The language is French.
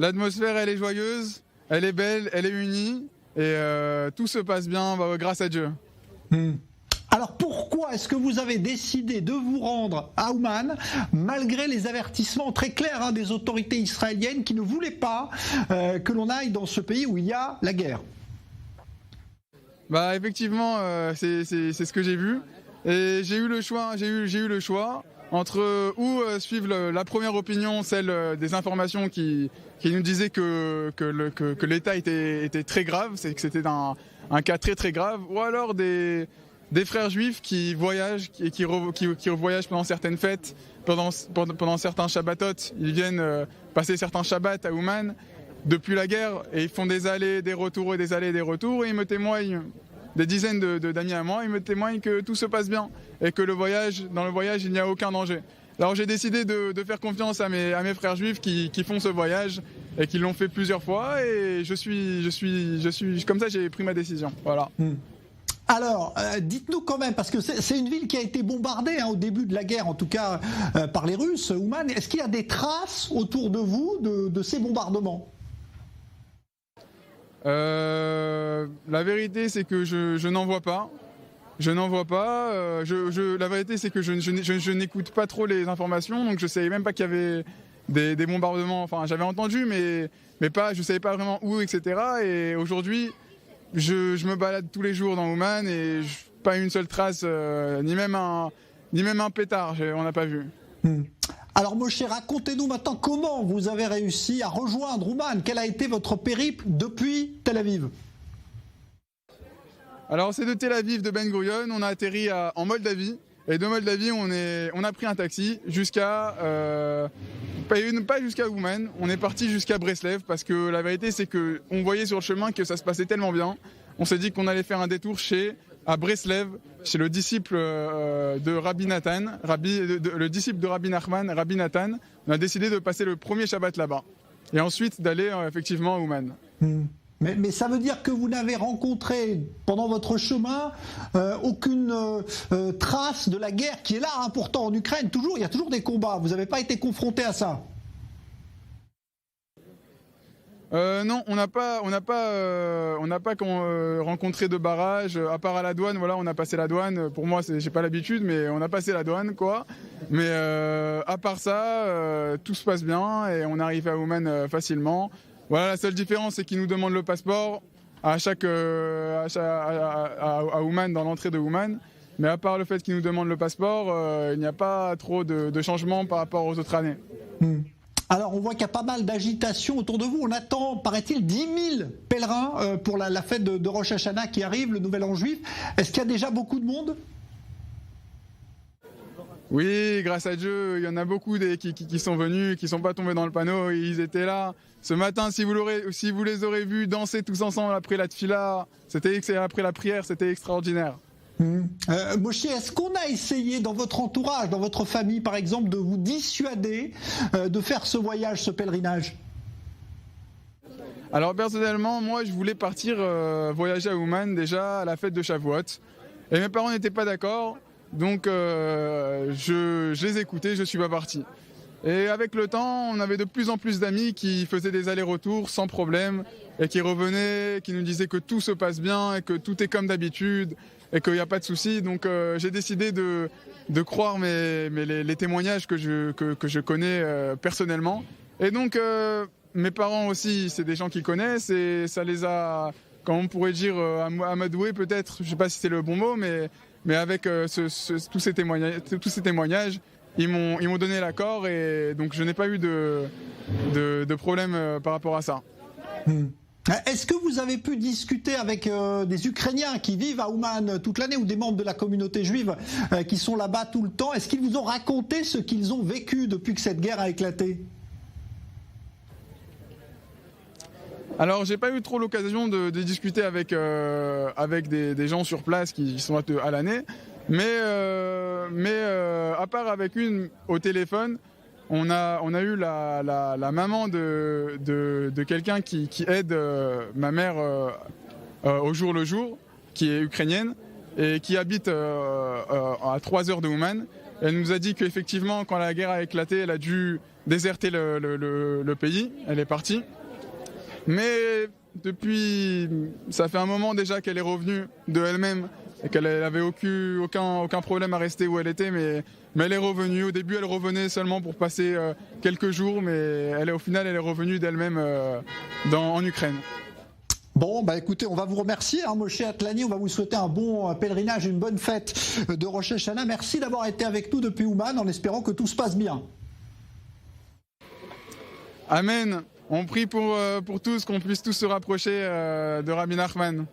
L'atmosphère, elle est joyeuse, elle est belle, elle est unie, et tout se passe bien grâce à Dieu. Alors pourquoi est-ce que vous avez décidé de vous rendre à Ouman malgré les avertissements très clairs des autorités israéliennes qui ne voulaient pas que l'on aille dans ce pays où il y a la guerre? Effectivement, c'est ce que j'ai vu, et j'ai eu le choix entre suivre la première opinion, celle des informations qui nous disaient que l'État était très grave, que c'était un cas très très grave, ou alors des frères juifs qui voyagent et qui voyagent pendant certaines fêtes, pendant certains Shabbatot. Ils viennent passer certains Shabbats à Ouman depuis la guerre, et ils font des allers, des retours, et ils me témoignent, des dizaines d'amis à moi, ils me témoignent que tout se passe bien et que dans le voyage il n'y a aucun danger. Alors j'ai décidé de faire confiance à mes frères juifs qui font ce voyage et qui l'ont fait plusieurs fois, et je suis comme ça, j'ai pris ma décision. Voilà. Alors, dites-nous quand même, parce que c'est une ville qui a été bombardée au début de la guerre, en tout cas par les Russes, Ouman. Est-ce qu'il y a des traces autour de vous de ces bombardements? La vérité, c'est que je n'en vois pas. La vérité, c'est que je n'écoute pas trop les informations, donc je ne savais même pas qu'il y avait des bombardements. Enfin, j'avais entendu, mais pas, je ne savais pas vraiment où, etc. Et aujourd'hui, je me balade tous les jours dans Ouman et pas une seule trace, ni même un pétard, on n'a pas vu. Alors Moshe, racontez-nous maintenant comment vous avez réussi à rejoindre Ouman. Quel a été votre périple depuis Tel Aviv? Alors c'est de Tel Aviv, de Ben Gurion, on a atterri en Moldavie, et de Moldavie on a pris un taxi jusqu'à pas jusqu'à Ouman, on est parti jusqu'à Breslev, parce que la vérité c'est que on voyait sur le chemin que ça se passait tellement bien. On s'est dit qu'on allait faire un détour à Breslev, chez le disciple de Rabbi Nathan, le disciple de Rabbi Nachman, Rabbi Nathan. On a décidé de passer le premier Shabbat là-bas et ensuite d'aller effectivement à Ouman. Mais ça veut dire que vous n'avez rencontré pendant votre chemin aucune trace de la guerre qui est là, pourtant en Ukraine. Il y a toujours des combats. Vous n'avez pas été confronté à ça? Non, on n'a pas rencontré de barrage, à part à la douane. Voilà, on a passé la douane. Pour moi, j'ai pas l'habitude, mais on a passé la douane, quoi. Mais à part ça, tout se passe bien et on arrive à Ouman facilement. Voilà, la seule différence, c'est qu'ils nous demandent le passeport à Ouman, dans l'entrée de Ouman. Mais à part le fait qu'ils nous demandent le passeport, il n'y a pas trop de changements par rapport aux autres années. Alors, on voit qu'il y a pas mal d'agitation autour de vous. On attend, paraît-il, 10 000 pèlerins pour la fête de Rosh Hashanah qui arrive, le Nouvel An juif. Est-ce qu'il y a déjà beaucoup de monde? Oui, grâce à Dieu, il y en a beaucoup qui sont venus, qui ne sont pas tombés dans le panneau. Ils étaient là. Ce matin, si vous les aurez vus danser tous ensemble après la tfila, après la prière, c'était extraordinaire. Moshe, est-ce qu'on a essayé dans votre entourage, dans votre famille par exemple, de vous dissuader de faire ce voyage, ce pèlerinage? Alors personnellement, moi je voulais partir voyager à Ouman déjà à la fête de Shavuot. Et mes parents n'étaient pas d'accord, donc je les écoutais, je suis pas parti. Et avec le temps, on avait de plus en plus d'amis qui faisaient des allers-retours sans problème et qui revenaient, qui nous disaient que tout se passe bien et que tout est comme d'habitude et qu'il n'y a pas de souci. Donc j'ai décidé de croire les témoignages que je connais personnellement. Et donc mes parents aussi, c'est des gens qu'ils connaissent et ça les a, comme on pourrait dire, amadoués peut-être, je ne sais pas si c'est le bon mot, mais avec tous ces témoignages, ils m'ont donné l'accord et donc je n'ai pas eu de problème par rapport à ça. Est-ce que vous avez pu discuter avec des Ukrainiens qui vivent à Ouman toute l'année ou des membres de la communauté juive qui sont là-bas tout le temps? Est-ce qu'ils vous ont raconté ce qu'ils ont vécu depuis que cette guerre a éclaté? Alors, j'ai pas eu trop l'occasion de discuter avec des gens sur place qui sont à l'année, mais à part avec une au téléphone, on a eu la maman de quelqu'un qui aide ma mère au jour le jour, qui est ukrainienne et qui habite à 3 heures de Ouman. Elle nous a dit qu'effectivement, quand la guerre a éclaté, elle a dû déserté le pays, elle est partie. Mais depuis, ça fait un moment déjà qu'elle est revenue de elle-même et qu'elle n'avait aucun problème à rester où elle était, mais elle est revenue. Au début, elle revenait seulement pour passer quelques jours, mais au final, elle est revenue d'elle-même en Ukraine. Bon, bah écoutez, on va vous remercier, Moshe Atlani, on va vous souhaiter un bon pèlerinage, une bonne fête de Rosh Hashanah. Merci d'avoir été avec nous depuis Ouman, en espérant que tout se passe bien. Amen. On prie pour tous, qu'on puisse tous se rapprocher de Rabbi Nachman.